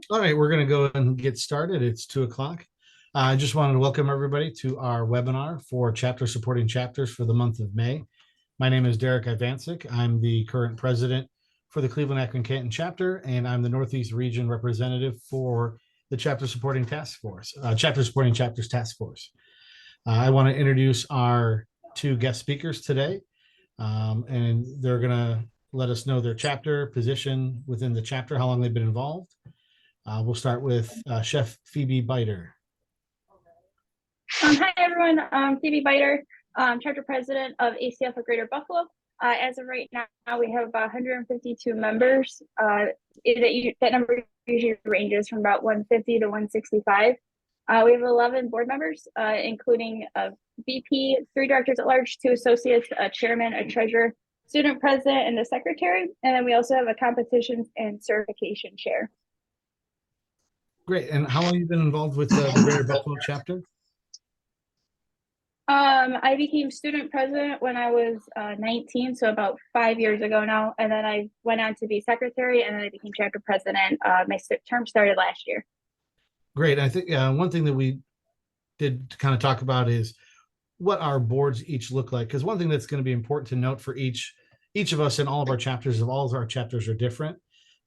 All right, we're going to go and get started. It's 2 o'clock. I just wanted to welcome everybody to our webinar for chapter supporting chapters for the month of May. My name is Derek Ivancic. I'm the current president for the Cleveland Akron Canton chapter, and I'm the Northeast Region representative for the chapter supporting chapter supporting chapters task force. I want to introduce our two guest speakers today, and they're going to let us know their chapter position within the chapter, how long they've been involved. We'll start with Chef Phoebe Biter. Hi, everyone. I'm Phoebe Biter, chapter president of ACF of Greater Buffalo. As of right now, we have about 152 members. That number usually ranges from about 150 to 165. We have 11 board members, including a VP, 3 directors at large, 2 associates, a chairman, a treasurer, student president, and a secretary. And then we also have a competitions and certification chair. Great. And how long have you been involved with the Greater Buffalo chapter? I became student president when I was 19, so about 5 years ago now. And then I went on to be secretary, and then I became chapter president. My term started last year. Great. I think one thing that we did to kind of talk about is what our boards each look like. Because one thing that's going to be important to note for each of us in all of our chapters, of all of our chapters are different.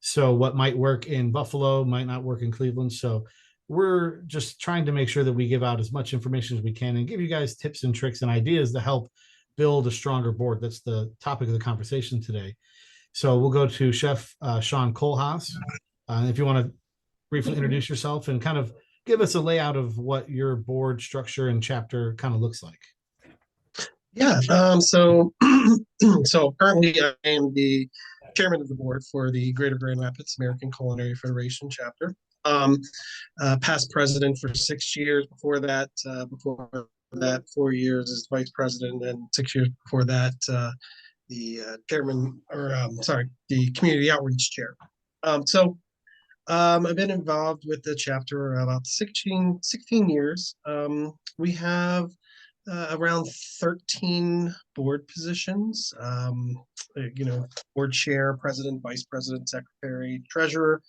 So what might work in Buffalo might not work in Cleveland. So we're just trying to make sure that we give out as much information as we can and give you guys tips and tricks and ideas to help build a stronger board. That's the topic of the conversation today. So we'll go to Chef Sean Kohlhaas. If you want to briefly introduce yourself and kind of give us a layout of what your board structure and chapter kind of looks like. Yeah, so currently I am the chairman of the board for the Greater Grand Rapids American Culinary Federation chapter. Past president for 6 years. Before that, 4 years as vice president, and 6 years before that, the chairman, the community outreach chair. I've been involved with the chapter about 16 years. We have around 13 board positions, board chair, president, vice president, secretary, treasurer,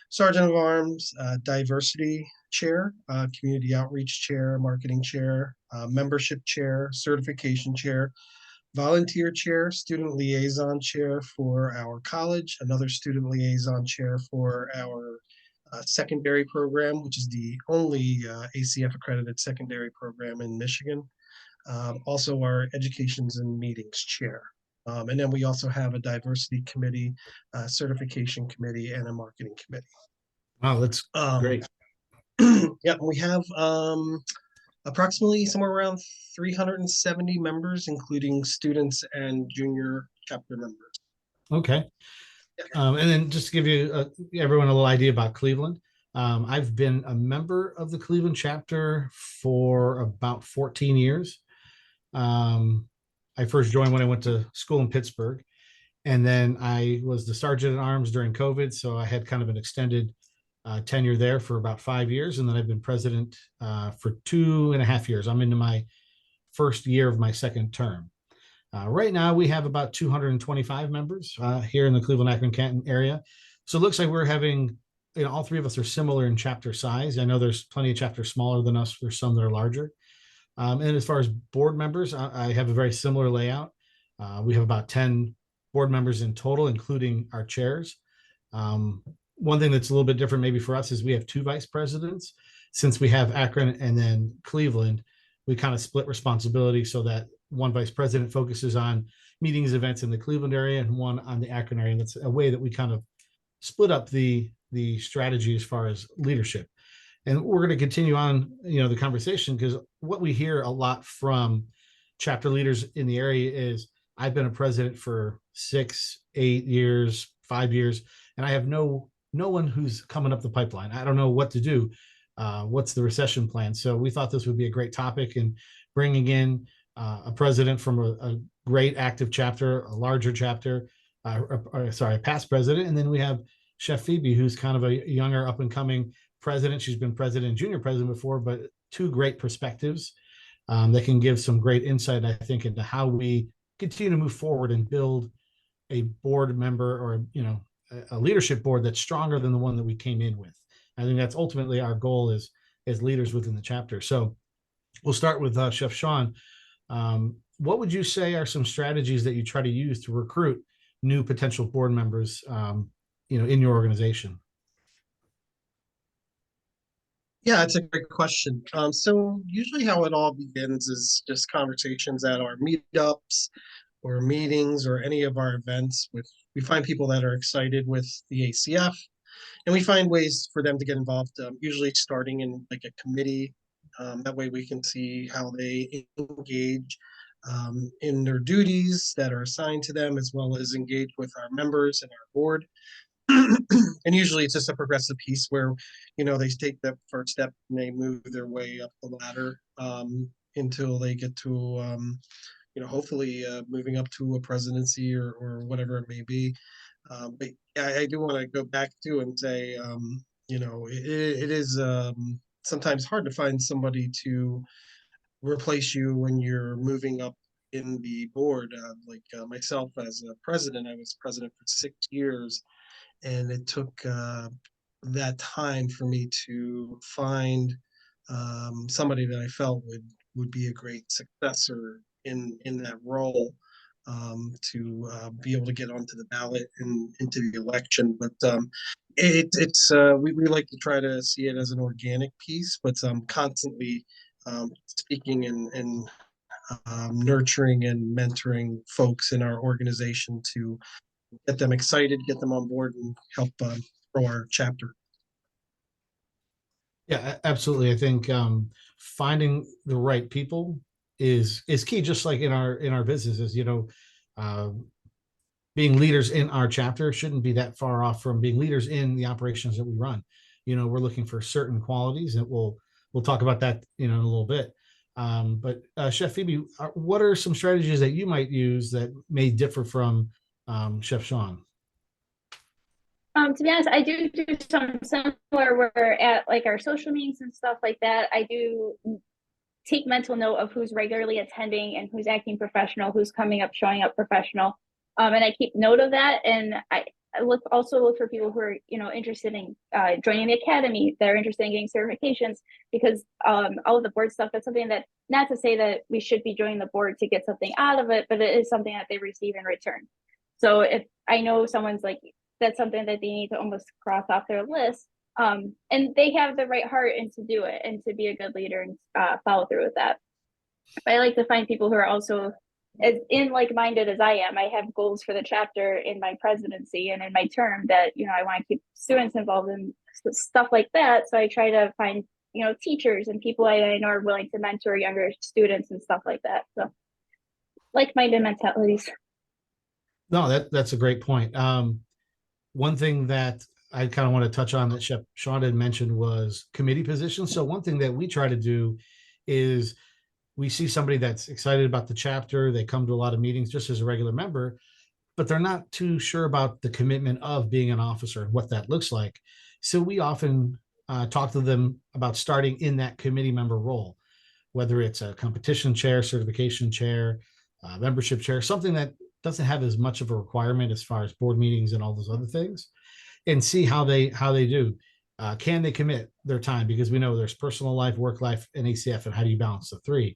sergeant of arms, diversity chair, community outreach chair, marketing chair, membership chair, certification chair, volunteer chair, student liaison chair for our college, another student liaison chair for our secondary program, which is the only ACF accredited secondary program in Michigan. Also our educations and meetings chair. And then we also have a diversity committee, certification committee, and a marketing committee. Wow, that's great. Yeah, we have approximately somewhere around 370 members, including students and junior chapter members. Okay. And then just to give you everyone a little idea about Cleveland, I've been a member of the Cleveland chapter for about 14 years. I first joined when I went to school in Pittsburgh, and then I was the sergeant at arms during COVID. So I had kind of an extended tenure there for about 5 years. And then I've been president for 2.5 years. I'm into my first year of my second term. Right now, we have about 225 members here in the Cleveland Akron Canton area. So it looks like we're having, all 3 of us are similar in chapter size. I know there's plenty of chapters smaller than us. There's some that are larger. And as far as board members, I have a very similar layout. We have about 10 board members in total, including our chairs. One thing that's a little bit different maybe for us is we have 2 vice presidents. Since we have Akron and then Cleveland, we kind of split responsibility so that one vice president focuses on meetings, events in the Cleveland area, and one on the Akron area. And that's a way that we kind of split up the strategy as far as leadership. And we're going to continue on, the conversation, because what we hear a lot from chapter leaders in the area is, I've been a president for 6, 8 years, 5 years, and I have no one who's coming up the pipeline. I don't know what to do. What's the recession plan? So we thought this would be a great topic, and bringing in a president from a great active chapter, a larger chapter, a past president. And then we have Chef Phoebe, who's kind of a younger up and coming president. She's been president and junior president before, but 2 great perspectives that can give some great insight, I think, into how we continue to move forward and build a board member or, a leadership board that's stronger than the one that we came in with. I think that's ultimately our goal as leaders within the chapter. So we'll start with Chef Sean. What would you say are some strategies that you try to use to recruit new potential board members, in your organization? Yeah, it's a great question. So usually how it all begins is just conversations at our meetups or meetings or any of our events with we find people that are excited with the ACF and we find ways for them to get involved, usually starting in like a committee. That way we can see how they engage in their duties that are assigned to them, as well as engage with our members and our board. And usually it's just a progressive piece where, they take that first step and they move their way up the ladder until they get to, hopefully moving up to a presidency or whatever it may be. But I do want to go back to and say, it is sometimes hard to find somebody to replace you when you're moving up in the board. Myself as a president, I was president for 6 years, and it took that time for me to find somebody that I felt would be a great successor in that role, to be able to get onto the ballot and into the election. But we like to try to see it as an organic piece, but constantly speaking and nurturing and mentoring folks in our organization to get them excited, get them on board, and help grow our chapter. Yeah, absolutely. I think finding the right people is key. Just like in our businesses, uh, being leaders in our chapter shouldn't be that far off from being leaders in the operations that we run. We're looking for certain qualities, and we'll talk about that in a little bit. But Chef Phoebe, what are some strategies that you might use that may differ from Chef Sean? To be honest, I do something similar where at like our social meetings and stuff like that, I do take mental note of who's regularly attending and who's acting professional, who's coming up, showing up professional. And I keep note of that. And I also look for people who are, interested in joining the academy. They're interested in getting certifications, because all of the board stuff, that's something that, not to say that we should be joining the board to get something out of it, but it is something that they receive in return. So if I know someone's like, that's something that they need to almost cross off their list, and they have the right heart and to do it and to be a good leader and follow through with that. But I like to find people who are also as in like-minded as I am. I have goals for the chapter in my presidency and in my term that, I want to keep students involved in stuff like that. So I try to find, teachers and people I know are willing to mentor younger students and stuff like that. So like-minded mentalities. No, that's a great point. One thing that I kind of want to touch on that Chef Sean had mentioned was committee positions. So one thing that we try to do is we see somebody that's excited about the chapter. They come to a lot of meetings just as a regular member, but they're not too sure about the commitment of being an officer and what that looks like. So we often talk to them about starting in that committee member role, whether it's a competition chair, certification chair, membership chair, something that doesn't have as much of a requirement as far as board meetings and all those other things, and see how they do. Can they commit their time? Because we know there's personal life, work life, and ACF, and how do you balance the three?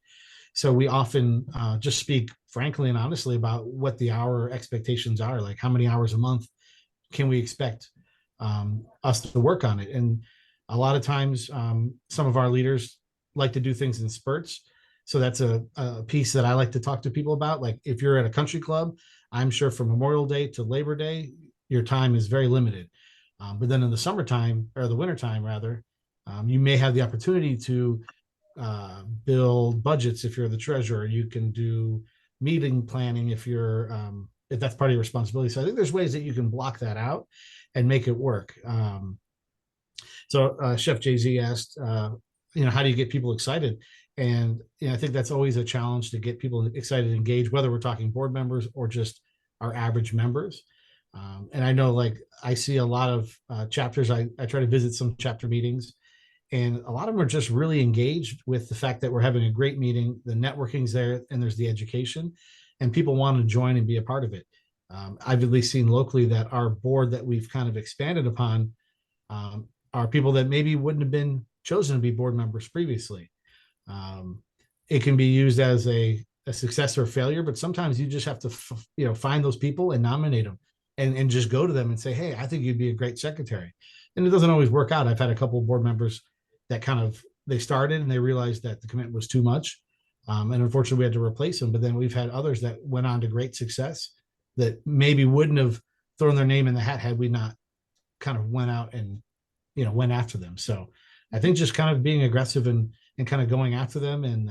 So we often just speak frankly and honestly about what the hour expectations are. Like, how many hours a month can we expect us to work on it? And a lot of times, some of our leaders like to do things in spurts. So that's a piece that I like to talk to people about. Like, if you're at a country club, I'm sure from Memorial Day to Labor Day, your time is very limited. But then in the summertime, or the wintertime rather, you may have the opportunity to build budgets if you're the treasurer. You can do meeting planning if that's part of your responsibility. So I think there's ways that you can block that out and make it work. So Chef JZ asked, how do you get people excited? And I think that's always a challenge, to get people excited and engaged, whether we're talking board members or just our average members. And I know, like, I see a lot of chapters. I try to visit some chapter meetings, and a lot of them are just really engaged with the fact that we're having a great meeting. The networking's there, and there's the education, and people want to join and be a part of it. I've at least seen locally that our board that we've kind of expanded upon, are people that maybe wouldn't have been chosen to be board members previously. Um, it can be used as a success or failure, but sometimes you just have to, find those people and nominate them and just go to them and say, hey, I think you'd be a great secretary. And it doesn't always work out. I've had a couple of board members that kind of, they started and they realized that the commitment was too much. And unfortunately we had to replace them. But then we've had others that went on to great success that maybe wouldn't have thrown their name in the hat had we not kind of went out and, went after them. So I think just kind of being aggressive and kind of going after them and,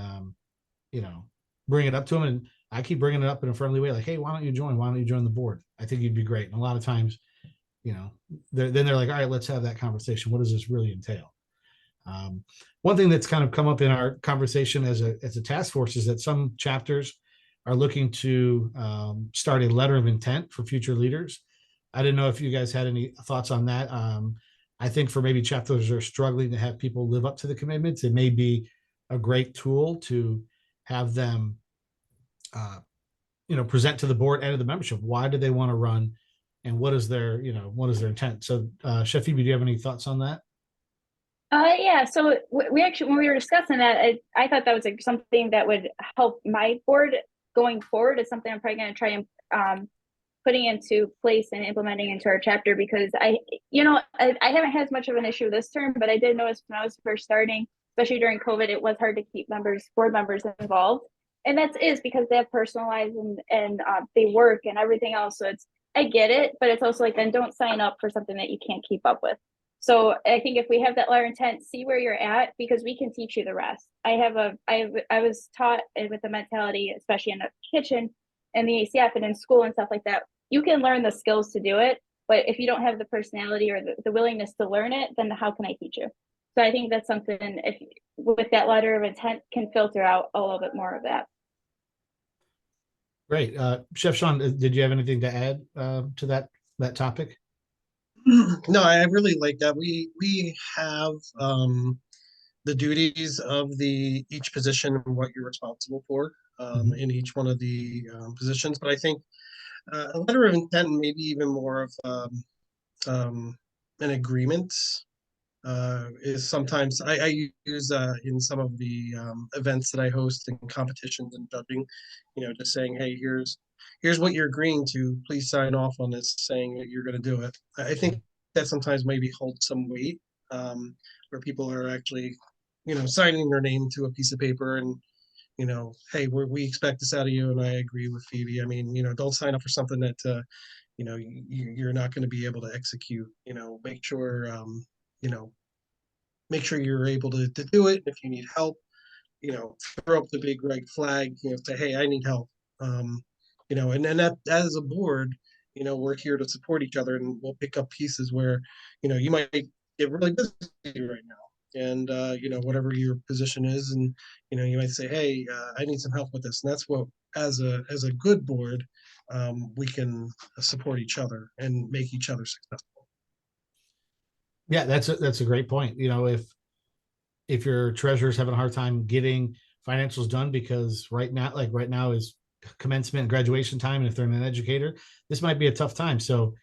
you know, bring it up to them. And I keep bringing it up in a friendly way, like, hey, why don't you join? Why don't you join the board? I think you'd be great. And a lot of times, then they're like, all right, let's have that conversation. What does this really entail? One thing that's kind of come up in our conversation as a task force is that some chapters are looking to start a letter of intent for future leaders. I didn't know if you guys had any thoughts on that. I think for maybe chapters that are struggling to have people live up to the commitments, it may be a great tool to have them, present to the board and to the membership. Why do they want to run, and what is their intent? So, Chef Phoebe, do you have any thoughts on that? Yeah. So we actually, when we were discussing that, I thought that was like something that would help my board going forward. Is something I'm probably going to try and putting into place and implementing into our chapter, because I haven't had as much of an issue this term, but I did notice when I was first starting, especially during COVID, it was hard to keep board members involved. And that is because they have personal lives and they work and everything else. So I get it, but it's also like, then don't sign up for something that you can't keep up with. So I think if we have that letter intent, see where you're at, because we can teach you the rest. I was taught with the mentality, especially in the kitchen and the ACF and in school and stuff like that, you can learn the skills to do it, but if you don't have the personality or the willingness to learn it, then how can I teach you? So I think that's something, if with that letter of intent, can filter out a little bit more of that. Great. Chef Sean, did you have anything to add to that topic? No, I really like that. We have the duties of the each position and what you're responsible for in each one of the positions. But I think a letter of intent, and maybe even more of an agreement, is sometimes I use in some of the events that I host and competitions and judging, just saying, hey, here's what you're agreeing to. Please sign off on this, saying that you're going to do it. I think that sometimes maybe holds some weight, where people are actually, signing their name to a piece of paper and, hey, we expect this out of you, and I agree with Phoebe. I mean, don't sign up for something that you're not going to be able to execute. Make sure you know make sure you're able to do it. If you need help, throw up the big red flag, say, hey, I need help. And then that as a board, we're here to support each other, and we'll pick up pieces where, you might get really busy right now. And, whatever your position is, and, you might say, hey, I need some help with this. And that's what, as a good board, we can support each other and make each other successful. Yeah, that's a great point. If your treasurer's having a hard time getting financials done because right now is commencement and graduation time, and if they're an educator, this might be a tough time. So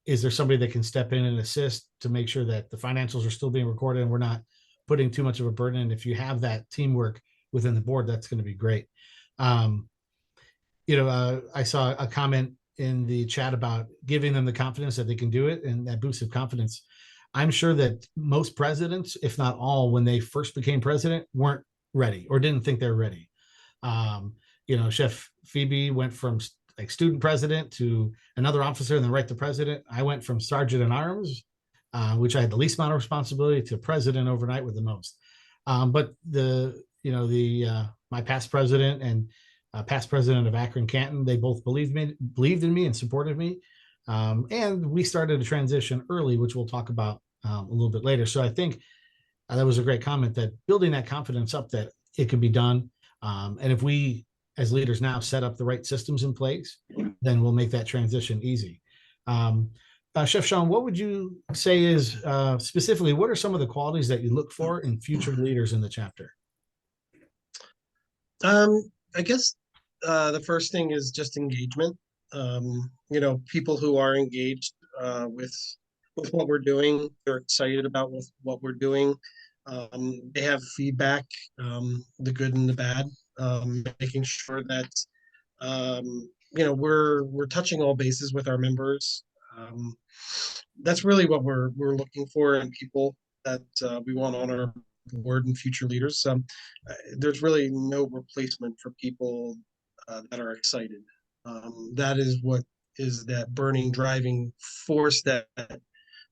is there somebody that can step in and assist to make sure that the financials are still being recorded and we're not putting too much of a burden? And if you have that teamwork within the board, that's going to be great. I saw a comment in the chat about giving them the confidence that they can do it, and that boost of confidence. I'm sure that most presidents, if not all, when they first became president, weren't ready or didn't think they're ready. Chef Phoebe went from like student president to another officer and then right to president. I went from sergeant in arms, which I had the least amount of responsibility, to president overnight with the most. But my past president and past president of Akron Canton, they both believed in me and supported me. And we started a transition early, which we'll talk about a little bit later. So I think that was a great comment, that building that confidence up that it can be done. And if we as leaders now set up the right systems in place, then we'll make that transition easy. Chef Sean, what would you say is specifically, what are some of the qualities that you look for in future leaders in the chapter? I guess the first thing is just engagement. People who are engaged with with what we're doing. They're excited about what we're doing. They have feedback, the good and the bad, making sure that we're touching all bases with our members. Um, that's really what we're looking for in people that we want on our board and future leaders. There's really no replacement for people that are excited. That is what is that burning driving force that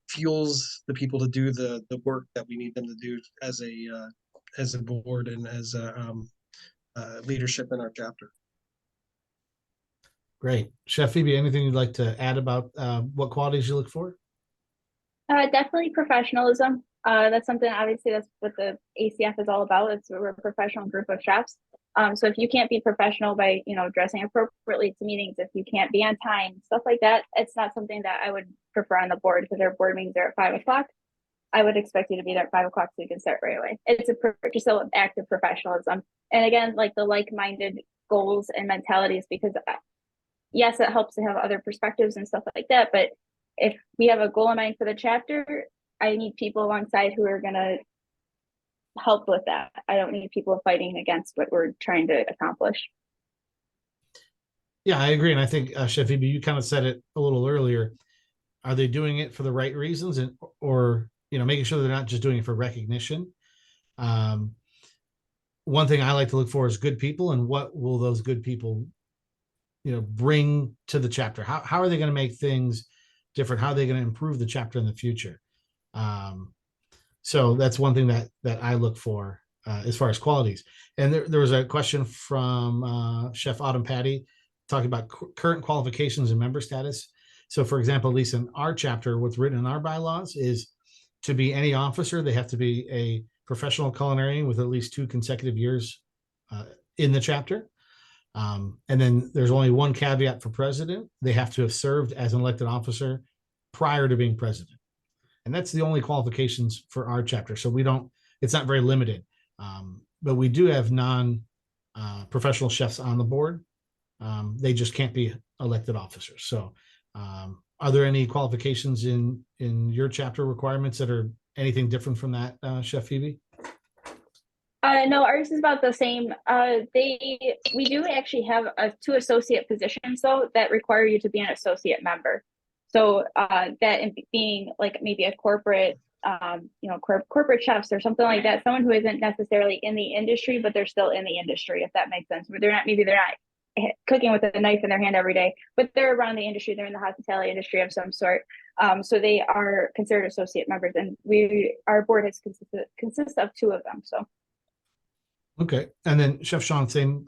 fuels the people to do the work that we need them to do as a board and as a leadership in our chapter. Great. Chef Phoebe, anything you'd like to add about what qualities you look for? Definitely professionalism. That's something, obviously, that's what the ACF is all about. We're a professional group of chefs. So if you can't be professional by, dressing appropriately to meetings, if you can't be on time, stuff like that, it's not something that I would prefer on the board, because our board meetings are at 5 o'clock. I would expect you to be there at 5 o'clock so you can start right away. It's just an act of professionalism. And again, like the like-minded goals and mentalities, because yes, it helps to have other perspectives and stuff like that. But if we have a goal in mind for the chapter, I need people alongside who are going to help with that. I don't need people fighting against what we're trying to accomplish. Yeah, I agree. And I think, Chef Phoebe, you kind of said it a little earlier. Are they doing it for the right reasons, or making sure they're not just doing it for recognition? One thing I like to look for is good people, and what will those good people bring to the chapter? How are they going to make things different? How are they going to improve the chapter in the future? So that's one thing that I look for as far as qualities. And there was a question from Chef Autumn Patty talking about current qualifications and member status. So, for example, at least in our chapter, what's written in our bylaws is to be any officer, they have to be a professional culinarian with at least 2 consecutive years in the chapter. And then there's only one caveat for president. They have to have served as an elected officer prior to being president. And that's the only qualifications for our chapter. So it's not very limited. But we do have non-professional chefs on the board. They just can't be elected officers. So are there any qualifications in your chapter requirements that are anything different from that, Chef Phoebe? No, ours is about the same. We do actually have 2 associate positions though that require you to be an associate member. So that being like maybe a corporate, corporate chefs or something like that, someone who isn't necessarily in the industry, but they're still in the industry, if that makes sense. But they're not cooking with a knife in their hand every day, but they're around the industry. They're in the hospitality industry of some sort. So they are considered associate members, and our board has consists of 2 of them. So. Okay. And then Chef Sean, same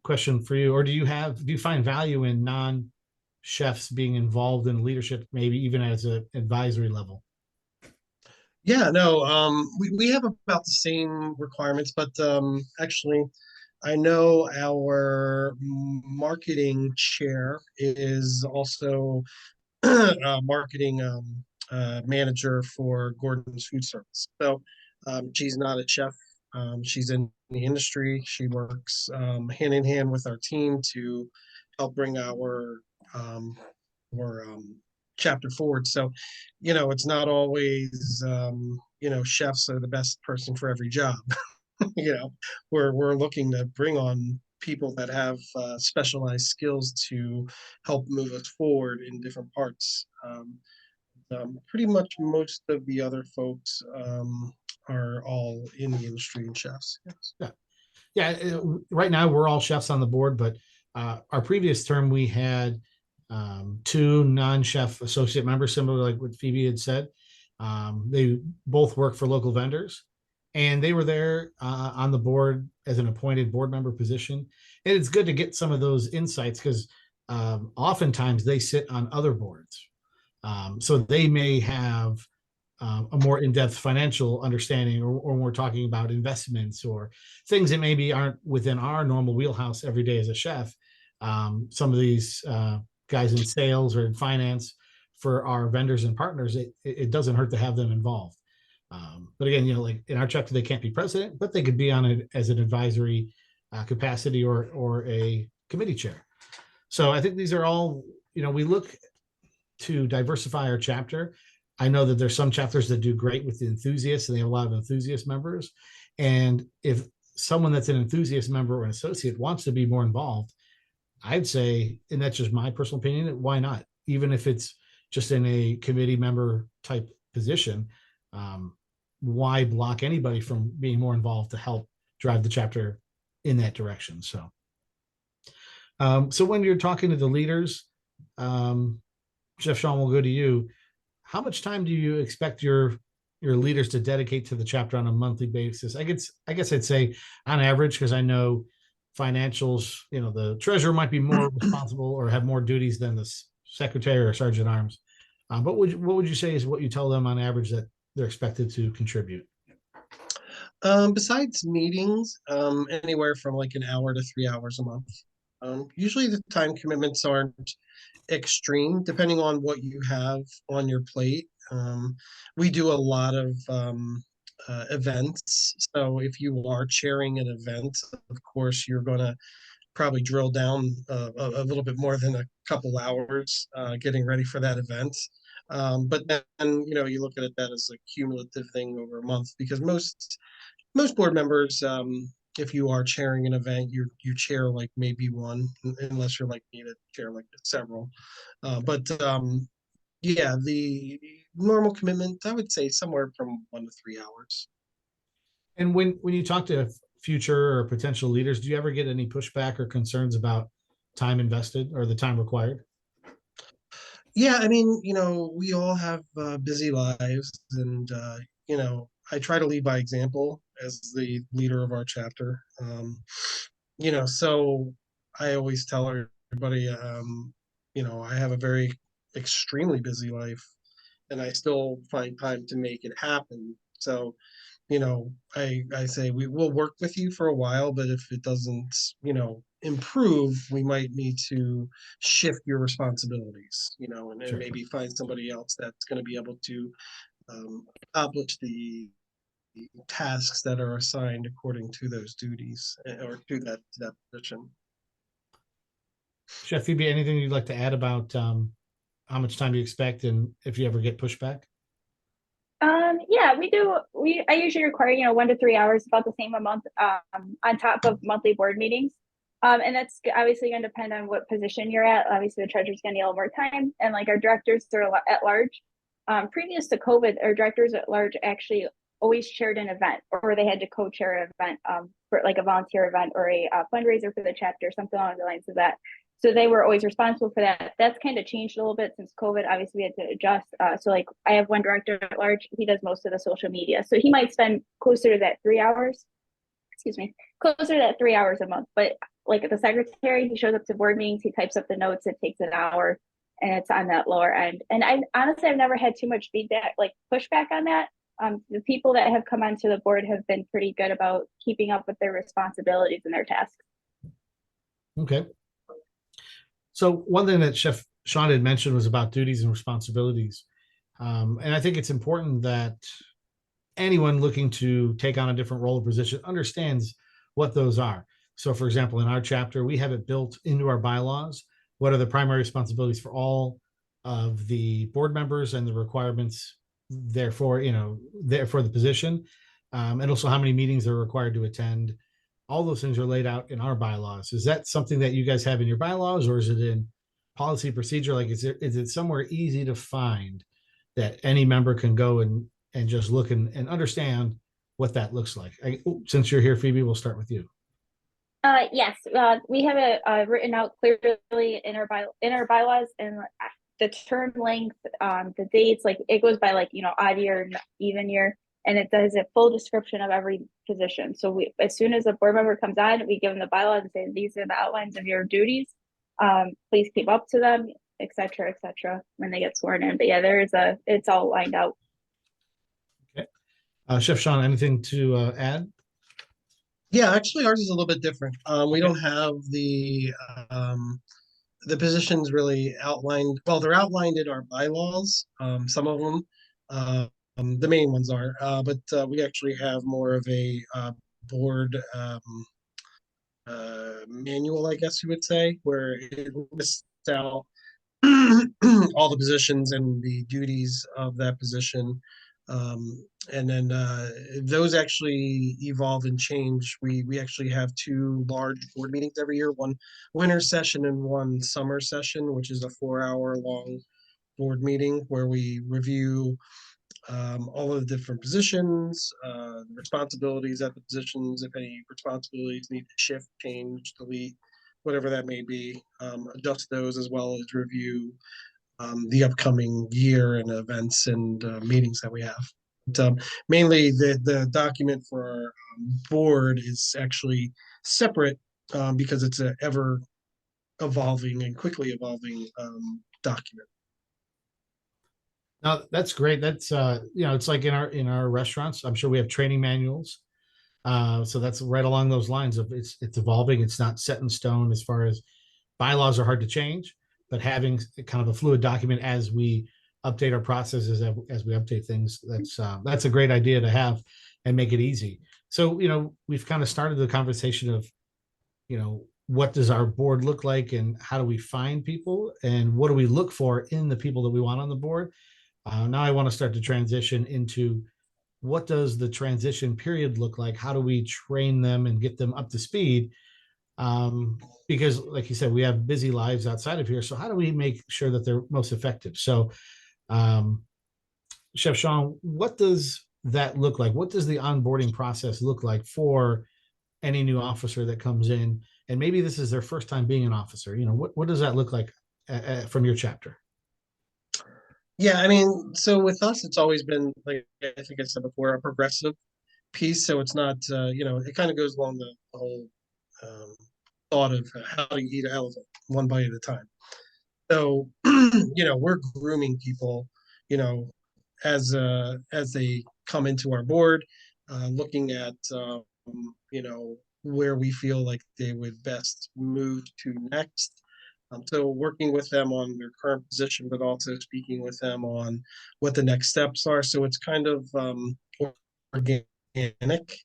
question for you. Or do you find value in non-chefs being involved in leadership, maybe even as an advisory level? Yeah, no, we have about the same requirements, but actually, I know our marketing chair is also a marketing manager for Gordon's Food Service. So she's not a chef. She's in the industry. She works hand in hand with our team to help bring our chapter forward. So, it's not always chefs are the best person for every job. We're looking to bring on people that have specialized skills to help move us forward in different parts. Pretty much most of the other folks are all in the industry and chefs. Yes. Yeah. Right now we're all chefs on the board, but our previous term we had 2 non-chef associate members, similar like what Phoebe had said. They both work for local vendors, and they were there on the board as an appointed board member position. And it's good to get some of those insights, because oftentimes they sit on other boards. So they may have a more in-depth financial understanding, or we're talking about investments or things that maybe aren't within our normal wheelhouse every day as a chef. Some of these guys in sales or in finance for our vendors and partners, it doesn't hurt to have them involved. But again, like in our chapter, they can't be president, but they could be on it as an advisory capacity or a committee chair. So I think these are all, we look to diversify our chapter. I know that there's some chapters that do great with the enthusiasts, and they have a lot of enthusiast members. And if someone that's an enthusiast member or an associate wants to be more involved, I'd say, and that's just my personal opinion, why not? Even if it's just in a committee member type position, um, why block anybody from being more involved to help drive the chapter in that direction? So when you're talking to the leaders, um, Chef Sean, we'll go to you. How much time do you expect your leaders to dedicate to the chapter on a monthly basis? I guess I'd say on average, because I know financials, the treasurer might be more responsible or have more duties than the secretary or sergeant at arms. But what would you say is what you tell them on average that they're expected to contribute? Besides meetings, anywhere from like an hour to 3 hours a month. Usually the time commitments aren't extreme, depending on what you have on your plate. We do a lot of events. So if you are chairing an event, of course, you're going to probably drill down a little bit more than a couple hours getting ready for that event. But then, you look at it that as a cumulative thing over a month because most board members, if you are chairing an event, you chair like maybe one, unless you're like me to chair like several. But yeah, the normal commitment, I would say somewhere from 1 to 3 hours. And when you talk to future or potential leaders, do you ever get any pushback or concerns about time invested or the time required? Yeah, I mean, we all have busy lives, and I try to lead by example as the leader of our chapter. So I always tell everybody, I have a very extremely busy life, and I still find time to make it happen. So, I say we will work with you for a while, but if it doesn't, improve, we might need to shift your responsibilities, and Sure. maybe find somebody else that's going to be able to accomplish the tasks that are assigned according to those duties or to that position. Chef Phoebe, anything you'd like to add about how much time you expect and if you ever get pushback? Yeah, we do. I usually require, 1 to 3 hours, about the same a month, on top of monthly board meetings. And that's obviously going to depend on what position you're at. Obviously, the treasurer's going to need a little more time, and like our directors are at large. Previous to COVID, our directors at large actually always chaired an event, or they had to co-chair an event, for like a volunteer event or a fundraiser for the chapter, something along the lines of that. So they were always responsible for that. That's kind of changed a little bit since COVID. Obviously, we had to adjust. So like I have one director at large. He does most of the social media. So he might spend closer to that 3 hours. Excuse me, closer to that 3 hours a month. But like the secretary, he shows up to board meetings. He types up the notes. It takes an hour, and it's on that lower end. And I honestly, I've never had too much feedback, like pushback on that. The people that have come onto the board have been pretty good about keeping up with their responsibilities and their tasks. Okay. So one thing that Chef Sean had mentioned was about duties and responsibilities. And I think it's important that anyone looking to take on a different role or position understands what those are. So, for example, in our chapter, we have it built into our bylaws. What are the primary responsibilities for all of the board members and the requirements, therefore, there for the position, and also how many meetings they're required to attend. All those things are laid out in our bylaws. Is that something that you guys have in your bylaws, or is it in policy procedure? Like, is it somewhere easy to find that any member can go and just look and understand what that looks like? Since you're here, Phoebe, we'll start with you. Yes, we have it written out clearly in our bylaws, and the term length, the dates, like it goes by like odd year, even year, and it does a full description of every position. So as soon as a board member comes on, we give them the bylaws and say these are the outlines of your duties. Please keep up to them, etc., etc. when they get sworn in. But yeah, it's all lined out. Okay, Chef Sean, anything to add? Yeah, actually, ours is a little bit different. We Okay. don't have the positions really outlined. Well, they're outlined in our bylaws. Some of them, the main ones are, but we actually have more of a board manual, I guess you would say, where it lists out all the positions and the duties of that position. And then those actually evolve and change. We actually have two large board meetings every year, one winter session and one summer session, which is a 4 hour long board meeting where we review all of the different positions, responsibilities at the positions, if any responsibilities need to shift, change, delete, whatever that may be, adjust those, as well as review the upcoming year and events and meetings that we have. But, mainly the document for our board is actually separate because it's a ever evolving and quickly evolving document. Now that's great. That's it's like in our restaurants. I'm sure we have training manuals. So that's right along those lines of it's evolving. It's not set in stone as far as bylaws are hard to change, but having kind of a fluid document as we update our processes as we update things, that's a great idea to have and make it easy. So we've kind of started the conversation of what does our board look like and how do we find people and what do we look for in the people that we want on the board. Now I want to start to transition into what does the transition period look like? How do we train them and get them up to speed? Because like you said, we have busy lives outside of here. So how do we make sure that they're most effective? So Chef Sean, what does that look like? What does the onboarding process look like for any new officer that comes in? And maybe this is their first time being an officer. What does that look like from your chapter? Yeah, I mean, so with us, it's always been, like I think I said before, a progressive piece. So it's not, it kind of goes along the whole um, thought of how do you eat an elephant, one bite at a time. So, we're grooming people, you know, as they come into our board, looking at, where we feel like they would best move to next. So working with them on their current position, but also speaking with them on what the next steps are. So it's kind of organic,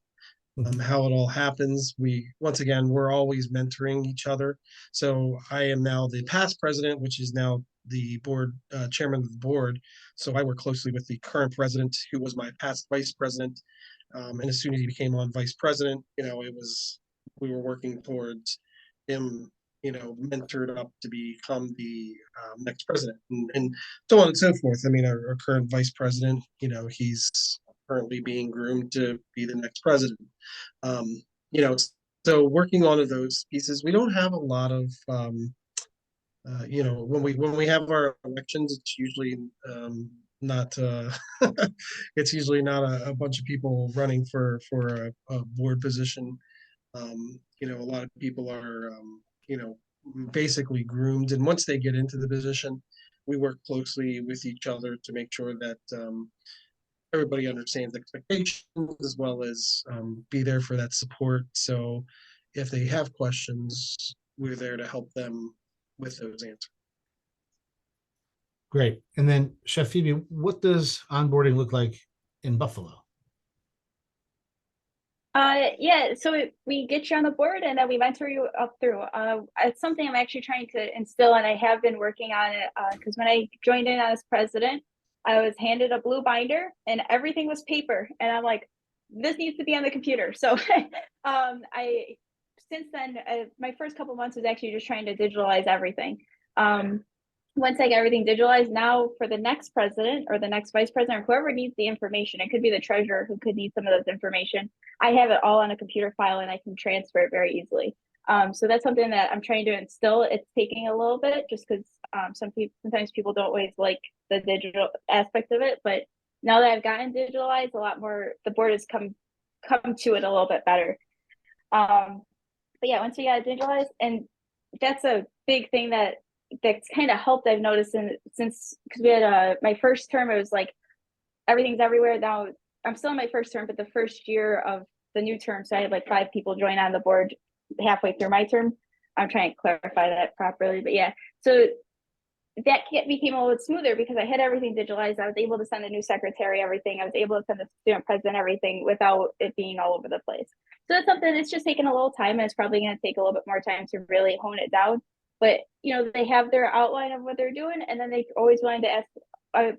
how it all happens. Once again, we're always mentoring each other. So I am now the past president, which is now the board chairman of the board. So I work closely with the current president, who was my past vice president. And as soon as he became on vice president, we were working towards him, mentored up to become the next president, and so on and so forth. I mean, our current vice president, he's currently being groomed to be the next president. Um, you know, so working on those pieces, we don't have a lot of, when we have our elections, it's usually not it's usually not a bunch of people running for a board position. A lot of people are basically groomed, and once they get into the position, we work closely with each other to make sure that everybody understands expectations, as well as be there for that support. So if they have questions, we're there to help them with those answers. Great. And then Chef Phoebe, what does onboarding look like in Buffalo? Yeah, so we get you on the board and then we mentor you up through. It's something I'm actually trying to instill, and I have been working on it because when I joined in as president, I was handed a blue binder and everything was paper, and I'm like, this needs to be on the computer. So I since then, my first couple months was actually just trying to digitalize everything. Once I get everything digitalized, now for the next president or the next vice president or whoever needs the information, it could be the treasurer who could need some of this information. I have it all on a computer file and I can transfer it very easily. So that's something that I'm trying to instill. It's taking a little bit just because sometimes people don't always like the digital aspect of it. But now that I've gotten digitalized, a lot more, the board has come to it a little bit better. But yeah, once we got it digitalized, and that's a big thing that's kind of helped, I've noticed, since because we had my first term, it was like everything's everywhere. Now I'm still in my first term, but the first year of the new term, so I had like 5 people join on the board halfway through my term. I'm trying to clarify that properly, but yeah, so that became a little bit smoother because I had everything digitalized. I was able to send a new secretary everything. I was able to send the student president everything without it being all over the place. So that's something that's just taken a little time, and it's probably going to take a little bit more time to really hone it down. but they have their outline of what they're doing, and then they always wanted to ask,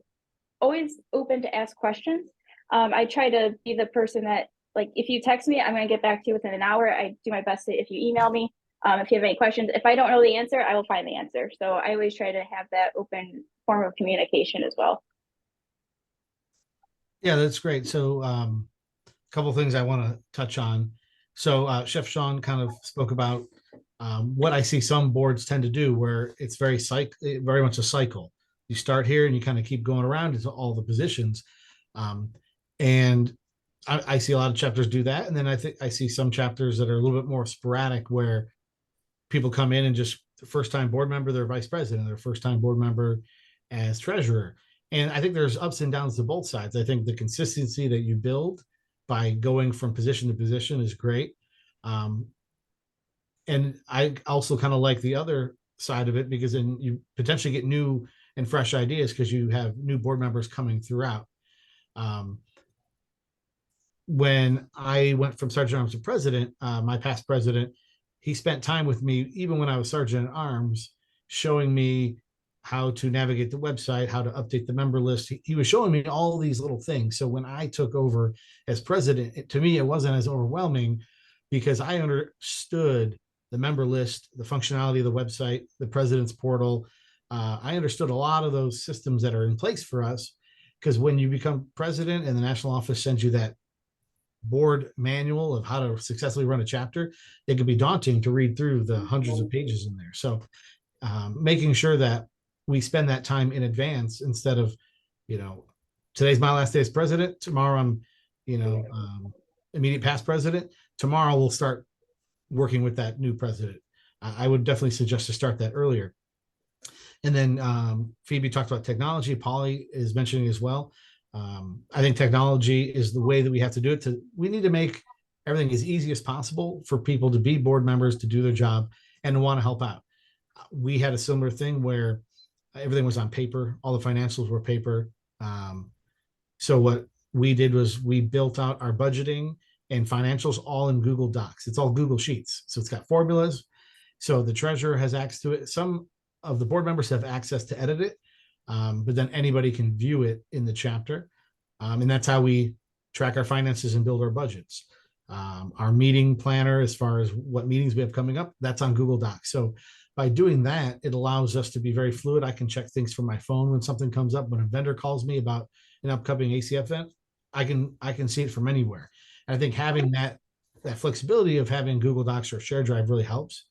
always open to ask questions. I try to be the person that, like, if you text me, I'm going to get back to you within an hour. I do my best if you email me. If you have any questions, if I don't know the answer, I will find the answer. So I always try to have that open form of communication as well. Yeah, that's great. So a couple of things I want to touch on. So Chef Sean kind of spoke about what I see some boards tend to do, where it's very much a cycle. You start here and you kind of keep going around into all the positions. And I see a lot of chapters do that. And then I think I see some chapters that are a little bit more sporadic, where people come in and just first time board member, they're vice president, their first time board member as treasurer. And I think there's ups and downs to both sides. I think the consistency that you build by going from position to position is great. And I also kind of like the other side of it, because then you potentially get new and fresh ideas because you have new board members coming throughout. When I went from sergeant at arms to president, my past president, he spent time with me even when I was sergeant at arms, showing me how to navigate the website, how to update the member list. He was showing me all these little things. So when I took over as president, to me, it wasn't as overwhelming, because I understood the member list, the functionality of the website, the president's portal. I understood a lot of those systems that are in place for us, because when you become president and the national office sends you that board manual of how to successfully run a chapter, it can be daunting to read through the hundreds of pages in there. So making sure that we spend that time in advance, instead of, today's my last day as president, tomorrow I'm, immediate past president, tomorrow we'll start working with that new president. I would definitely suggest to start that earlier. And then Phoebe talked about technology. Polly is mentioning as well. I think technology is the way that we have to do it. We need to make everything as easy as possible for people to be board members, to do their job, and to want to help out. We had a similar thing where everything was on paper. All the financials were paper. So what we did was we built out our budgeting and financials all in Google Docs. It's all Google Sheets. So it's got formulas. So the treasurer has access to it. Some of the board members have access to edit it, but then anybody can view it in the chapter. And that's how we track our finances and build our budgets. Our meeting planner, as far as what meetings we have coming up, that's on Google Docs. So by doing that, it allows us to be very fluid. I can check things from my phone when something comes up. When a vendor calls me about an upcoming ACF event, I can see it from anywhere. And I think having that flexibility of having Google Docs or Share Drive really helps.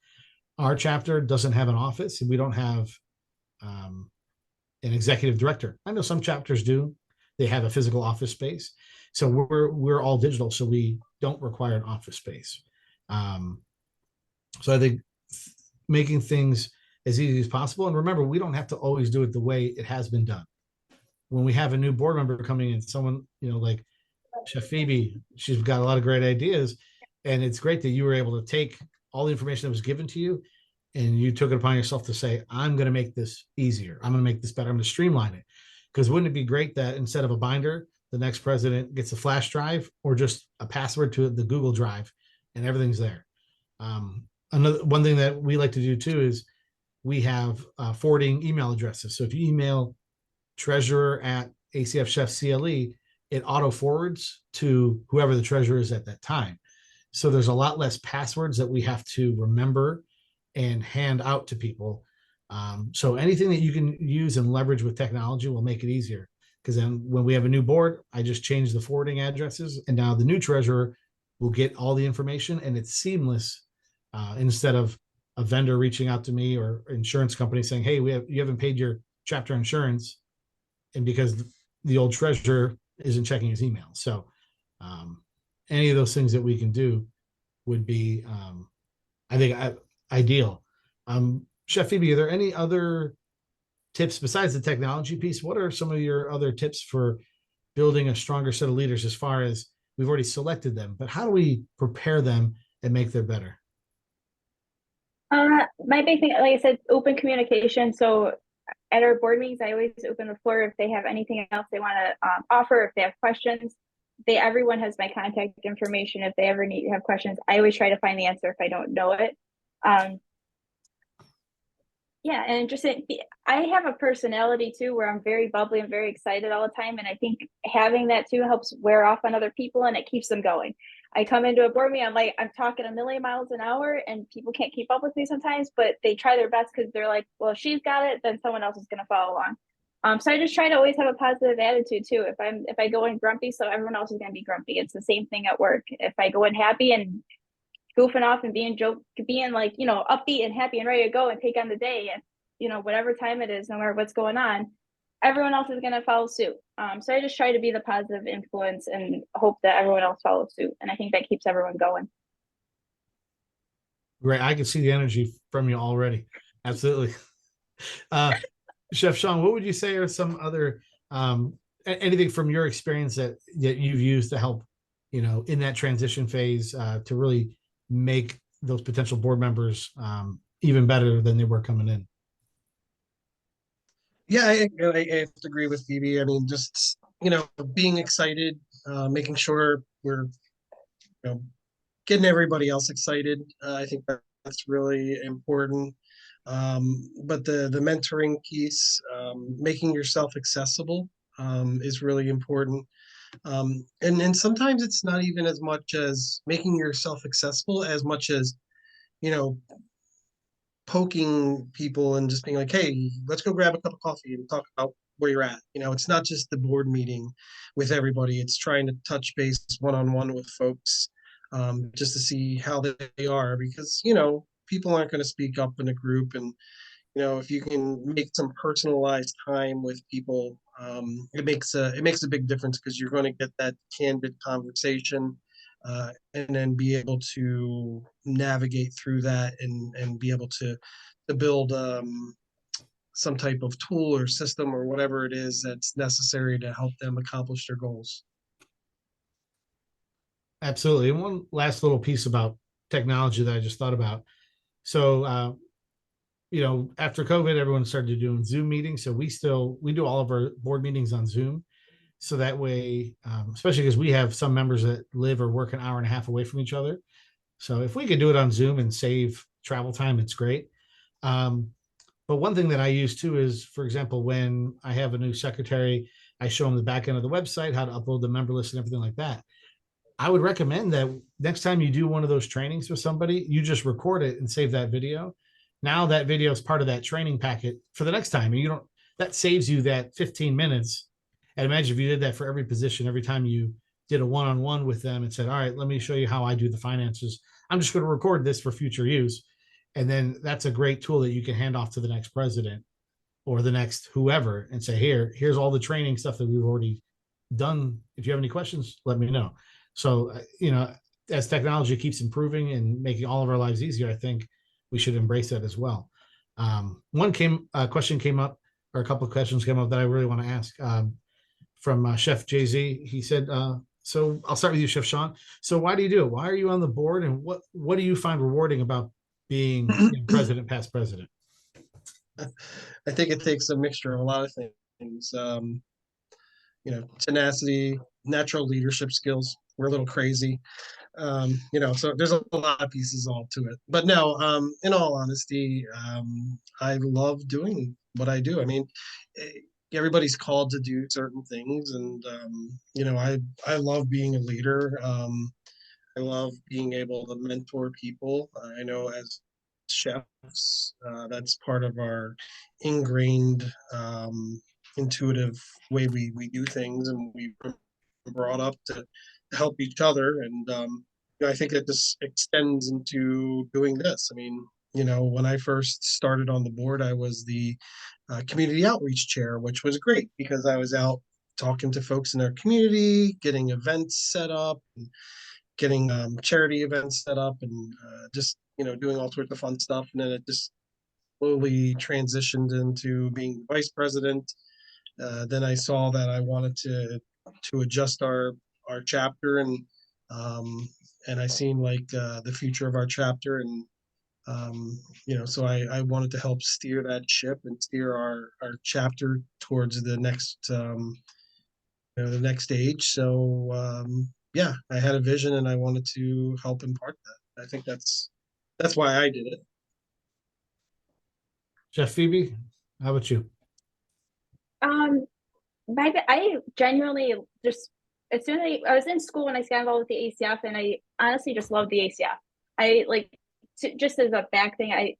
Our chapter doesn't have an office, and we don't have an executive director. I know some chapters do. They have a physical office space. So we're all digital, so we don't require an office space. So I think making things as easy as possible. And remember, we don't have to always do it the way it has been done. When we have a new board member coming in, someone, like Chef Phoebe, she's got a lot of great ideas. And it's great that you were able to take all the information that was given to you and you took it upon yourself to say, I'm going to make this easier. I'm going to make this better. I'm going to streamline it. Because wouldn't it be great that instead of a binder, the next president gets a flash drive or just a password to the Google Drive and everything's there. One thing that we like to do too is we have forwarding email addresses. So if you email treasurer@ACF Chef CLE, it auto forwards to whoever the treasurer is at that time. So there's a lot less passwords that we have to remember and hand out to people. So anything that you can use and leverage with technology will make it easier. Because then when we have a new board, I just change the forwarding addresses, and now the new treasurer will get all the information, and it's seamless. Instead of a vendor reaching out to me or insurance company saying, hey, you haven't paid your chapter insurance, and because the old treasurer isn't checking his email. So any of those things that we can do would be, I think, ideal. Chef Phoebe, are there any other tips besides the technology piece? What are some of your other tips for building a stronger set of leaders, as far as we've already selected them, but how do we prepare them and make them better? My big thing, like I said, open communication. So at our board meetings, I always open the floor if they have anything else they want to offer, if they have questions. Everyone has my contact information. If they ever have questions, I always try to find the answer if I don't know it. Yeah, and just I have a personality too where I'm very bubbly and very excited all the time, and I think having that too helps wear off on other people and it keeps them going. I come into a board meeting, I'm talking a million miles an hour, and people can't keep up with me sometimes, but they try their best because they're like, well, if she's got it, then someone else is going to follow along. So I just try to always have a positive attitude too. If I go in grumpy, so everyone else is going to be grumpy. It's the same thing at work. If I go in happy and goofing off and being like, upbeat and happy and ready to go and take on the day, and whatever time it is, no matter what's going on, everyone else is going to follow suit. So I just try to be the positive influence and hope that everyone else follows suit, and I think that keeps everyone going. Great. I can see the energy from you already. Absolutely. Chef Sean, what would you say are some other anything from your experience that you've used to help, in that transition phase to really make those potential board members even better than they were coming in? Yeah, I have to agree with Phoebe. I mean, just being excited, making sure we're getting everybody else excited. I think that's really important. But the mentoring piece, making yourself accessible, is really important. And sometimes it's not even as much as making yourself accessible as much as you know poking people and just being like, hey, let's go grab a cup of coffee and talk about where you're at. It's not just the board meeting with everybody. It's trying to touch base one-on-one with folks, just to see how they are, because, people aren't going to speak up in a group. And, if you can make some personalized time with people, it makes a big difference, because you're going to get that candid conversation, and then be able to navigate through that, and be able to build some type of tool or system or whatever it is that's necessary to help them accomplish their goals. Absolutely. And one last little piece about technology that I just thought about. So, after COVID, everyone started doing Zoom meetings. So we do all of our board meetings on Zoom. So that way, especially because we have some members that live or work an hour and a half away from each other. So if we could do it on Zoom and save travel time, it's great. But one thing that I use too is, for example, when I have a new secretary, I show them the back end of the website, how to upload the member list and everything like that. I would recommend that next time you do one of those trainings with somebody, you just record it and save that video. Now that video is part of that training packet for the next time. And that saves you that 15 minutes. And imagine if you did that for every position, every time you did a one-on-one with them and said, all right, let me show you how I do the finances. I'm just going to record this for future use. And then that's a great tool that you can hand off to the next president or the next whoever and say, here's all the training stuff that we've already done. If you have any questions, let me know. So, as technology keeps improving and making all of our lives easier, I think we should embrace that as well. Question came up, or a couple of questions came up that I really want to ask from Chef JZ. He said, so I'll start with you, Chef Sean. So why do you do it? Why are you on the board? And what do you find rewarding about being president, past president? I think it takes a mixture of a lot of things. Tenacity, natural leadership skills. We're a little crazy. So there's a lot of pieces all to it. But no, in all honesty, I love doing what I do. I mean, everybody's called to do certain things, and I love being a leader. I love being able to mentor people. I know as chefs, that's part of our ingrained, intuitive way we do things, and we brought up to help each other. And I think that this extends into doing this. I mean, when I first started on the board, I was the community outreach chair, which was great because I was out talking to folks in our community, getting events set up, and getting charity events set up, and just doing all sorts of fun stuff. And then it just slowly transitioned into being vice president. Then I saw that I wanted to adjust our chapter, and I seen like the future of our chapter, and so I wanted to help steer that ship and steer our chapter towards the next stage. So yeah, I had a vision and I wanted to help impart that. I think that's why I did it. Chef Phoebe, how about you? Um, I genuinely just as soon as I was in school when I got involved with the ACF, and I honestly just love the ACF. I like just as a back thing, I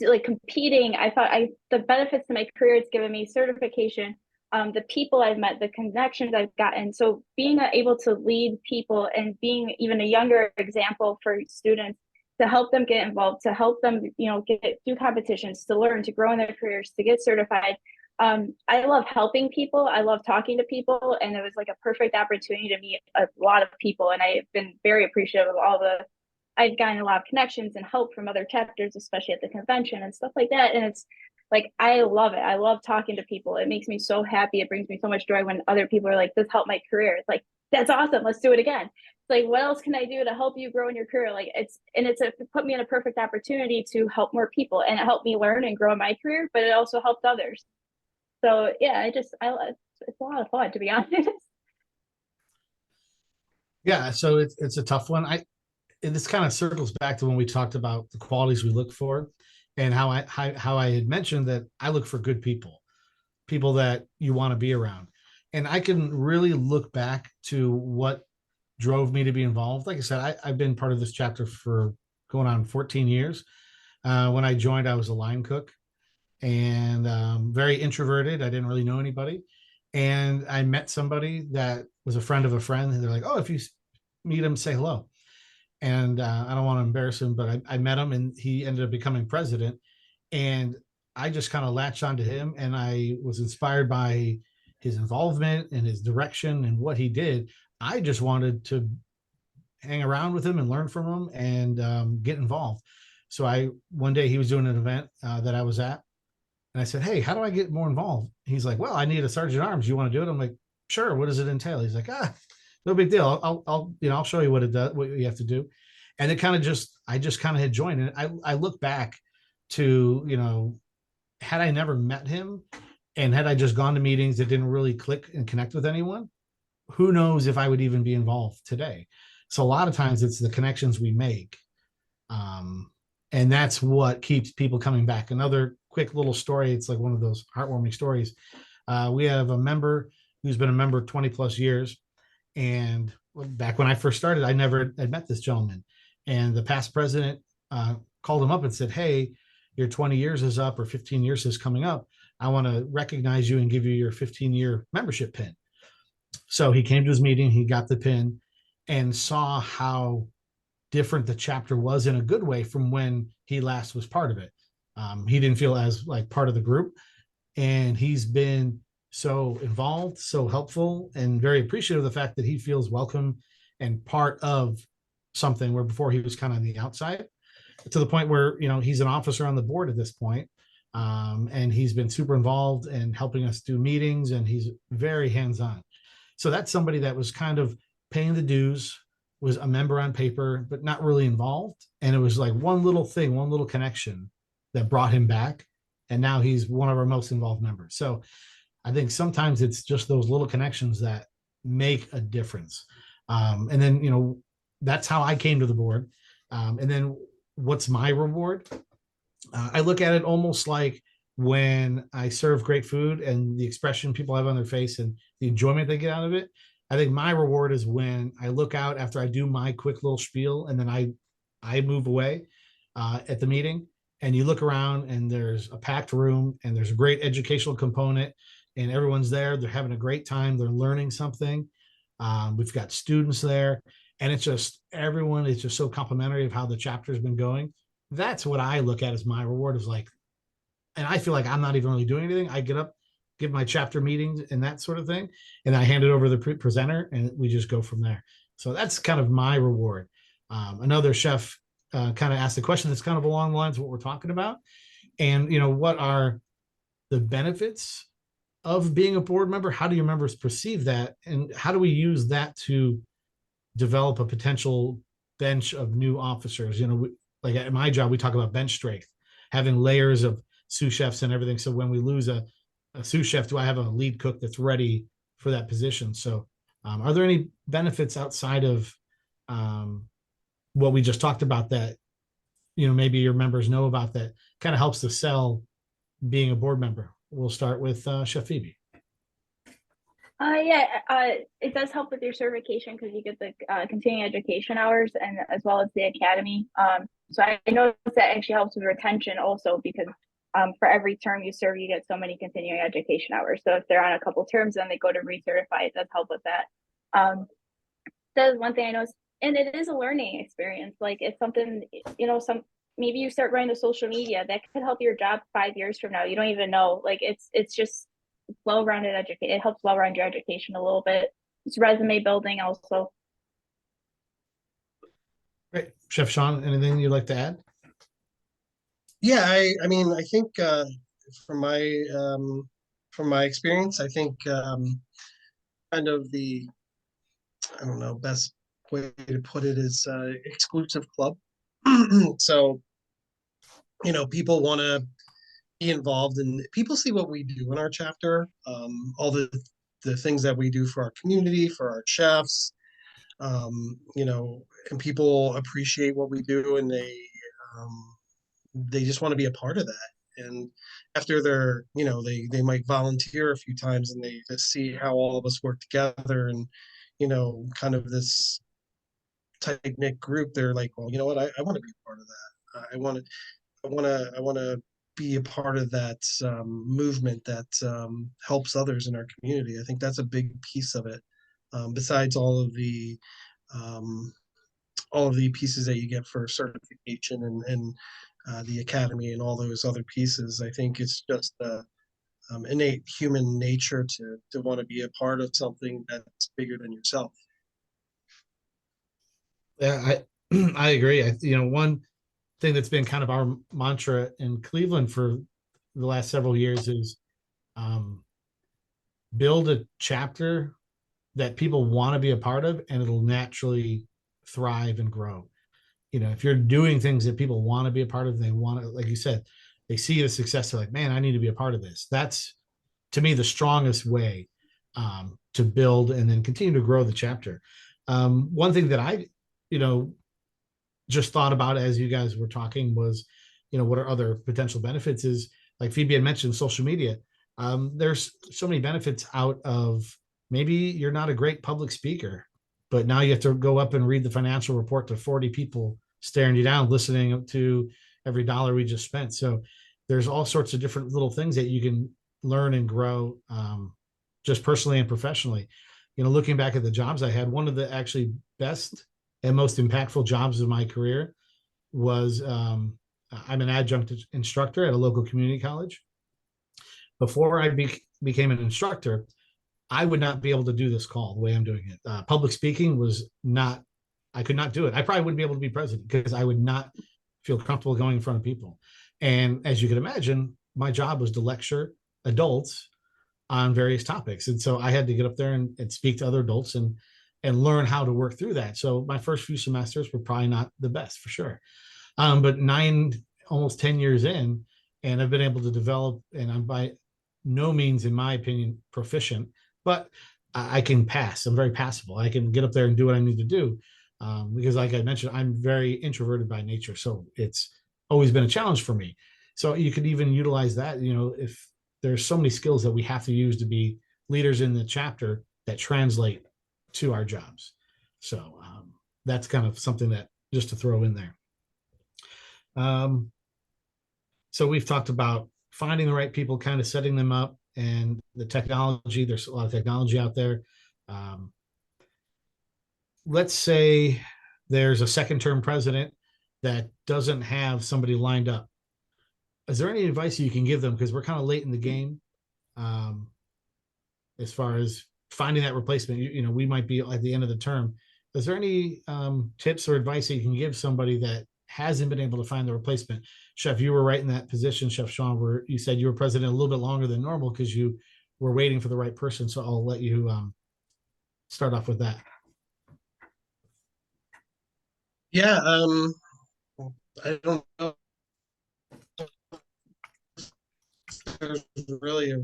like competing. I thought the benefits to my career it's given me certification, the people I've met, the connections I've gotten. So being able to lead people and being even a younger example for students to help them get involved, to help them, get do competitions, to learn, to grow in their careers, to get certified. I love helping people. I love talking to people, and it was like a perfect opportunity to meet a lot of people. And I've been very appreciative of I've gotten a lot of connections and help from other chapters, especially at the convention and stuff like that. And it's like, I love it. I love talking to people. It makes me so happy. It brings me so much joy when other people are like, this helped my career. It's like, that's awesome. Let's do it again. It's like, what else can I do to help you grow in your career? Like it put me in a perfect opportunity to help more people, and it helped me learn and grow in my career, but it also helped others. So yeah, it's a lot of fun, to be honest. Yeah, so it's a tough one. And this kind of circles back to when we talked about the qualities we look for, and how I had mentioned that I look for good people, people that you want to be around. And I can really look back to what drove me to be involved. Like I said, I've been part of this chapter for going on 14 years. When I joined, I was a line cook, and very introverted. I didn't really know anybody. And I met somebody that was a friend of a friend. And they're like, oh, if you meet him, say hello. And I don't want to embarrass him, but I met him, and he ended up becoming president. And I just kind of latched onto him, and I was inspired by his involvement and his direction and what he did. I just wanted to hang around with him and learn from him and get involved. So one day he was doing an event that I was at, and I said, hey, how do I get more involved? He's like, well, I need a sergeant at arms. You want to do it? I'm like, sure. What does it entail? He's like, no big deal. I'll show you what it does, what you have to do. And it kind of I just kind of had joined. And I look back to, had I never met him and had I just gone to meetings that didn't really click and connect with anyone, who knows if I would even be involved today. So a lot of times it's the connections we make. And that's what keeps people coming back. Another quick little story. It's like one of those heartwarming stories. We have a member who's been a member 20 plus years. And back when I first started, I never had met this gentleman. And the past president called him up and said, hey, your 20 years is up, or 15 years is coming up. I want to recognize you and give you your 15-year membership pin. So he came to his meeting, he got the pin, and saw how different the chapter was in a good way from when he last was part of it. He didn't feel as like part of the group, and he's been so involved, so helpful, and very appreciative of the fact that he feels welcome and part of something where before he was kind of on the outside, to the point where he's an officer on the board at this point. And he's been super involved and helping us do meetings, and he's very hands-on. So that's somebody that was kind of paying the dues, was a member on paper, but not really involved. And it was like one little thing, one little connection that brought him back. And now he's one of our most involved members. So I think sometimes it's just those little connections that make a difference. And then, that's how I came to the board. And then what's my reward? I look at it almost like when I serve great food and the expression people have on their face and the enjoyment they get out of it. I think my reward is when I look out after I do my quick little spiel, and then I move away at the meeting, and you look around and there's a packed room and there's a great educational component, and everyone's there. They're having a great time. They're learning something. We've got students there, and it's just everyone is just so complimentary of how the chapter's been going. That's what I look at as my reward, is like, and I feel like I'm not even really doing anything. I get up, give my chapter meetings and that sort of thing, and I hand it over to the presenter, and we just go from there. So that's kind of my reward. Another chef kind of asked a question that's kind of along the lines of what we're talking about. And, what are the benefits of being a board member? How do your members perceive that? And how do we use that to develop a potential bench of new officers? Like at my job, we talk about bench strength, having layers of sous chefs and everything. So when we lose a sous chef, do I have a lead cook that's ready for that position? So are there any benefits outside of what we just talked about that, maybe your members know about, that kind of helps to sell being a board member? We'll start with Chef Phoebe. Yeah, it does help with your certification because you get the continuing education hours and as well as the academy. So I know that actually helps with retention also because for every term you serve, you get so many continuing education hours. So if they're on a couple terms, then they go to recertify. It does help with that. That is one thing I know, and it is a learning experience. Like it's something, maybe you start running the social media that could help your job 5 years from now. You don't even know. Like it's just well-rounded education. It helps well-round your education a little bit. It's resume building also. Great. Chef Sean, anything you'd like to add? Yeah, I mean, I think from my experience, I think kind of the, I don't know, best way to put it is exclusive club. So, people want to be involved, and people see what we do in our chapter, all the things that we do for our community, for our chefs, and people appreciate what we do, and they just want to be a part of that. And after they might volunteer a few times, and they just see how all of us work together, and kind of this tight knit group. They're like, well, you know what, I want to be a part of that. I want to be a part of that movement that helps others in our community. I think that's a big piece of it. Besides um, all of the pieces that you get for certification and the academy and all those other pieces, I think it's just innate human nature to want to be a part of something that's bigger than yourself. Yeah, I agree. One thing that's been kind of our mantra in Cleveland for the last several years is build a chapter that people want to be a part of, and it'll naturally thrive and grow. If you're doing things that people want to be a part of, they want to, like you said, they see the success, they're like, man, I need to be a part of this. That's, to me, the strongest way to build and then continue to grow the chapter. One thing that I, just thought about as you guys were talking was, what are other potential benefits is, like Phoebe had mentioned, social media. There's so many benefits out of, maybe you're not a great public speaker, but now you have to go up and read the financial report to 40 people staring you down, listening to every dollar we just spent. So there's all sorts of different little things that you can learn and grow, just personally and professionally. Looking back at the jobs I had, one of the actually best and most impactful jobs of my career was, I'm an adjunct instructor at a local community college. Before I became an instructor, I would not be able to do this call the way I'm doing it. Public speaking was not, I could not do it. I probably wouldn't be able to be president because I would not feel comfortable going in front of people. And as you can imagine, my job was to lecture adults on various topics. And so I had to get up there and speak to other adults and learn how to work through that. So my first few semesters were probably not the best, for sure. But almost 10 years in, and I've been able to develop, and I'm by no means, in my opinion, proficient, but I can pass. I'm very passable. I can get up there and do what I need to do. Because like I mentioned, I'm very introverted by nature. So it's always been a challenge for me. So you could even utilize that, if there's so many skills that we have to use to be leaders in the chapter that translate to our jobs. So that's kind of something that just to throw in there. So we've talked about finding the right people, kind of setting them up, and the technology. There's a lot of technology out there. Let's say there's a second term president that doesn't have somebody lined up. Is there any advice you can give them? Because we're kind of late in the game, as far as finding that replacement. We might be at the end of the term. Is there any tips or advice that you can give somebody that hasn't been able to find the replacement? Chef, you were right in that position, Chef Sean, where you said you were president a little bit longer than normal because you were waiting for the right person. So I'll let you start off with that. Yeah, I don't know. There's really a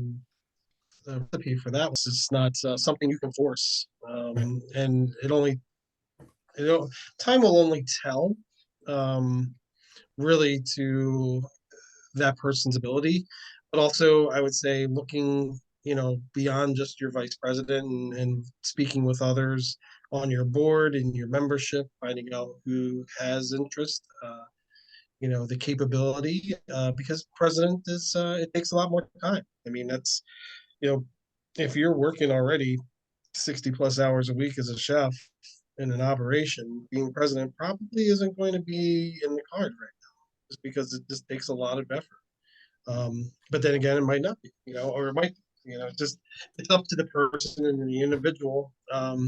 recipe for that. It's not something you can force, and time will only tell, really, to that person's ability. but also I would say looking, beyond just your vice president and speaking with others on your board and your membership, finding out who has interest, the capability, because president is, it takes a lot more time. I mean, that's, you know, if you're working already 60 plus hours a week as a chef in an operation, being president probably isn't going to be in the card right now, just because it just takes a lot of effort. But then again, it might not be, or it might, just it's up to the person and the individual. But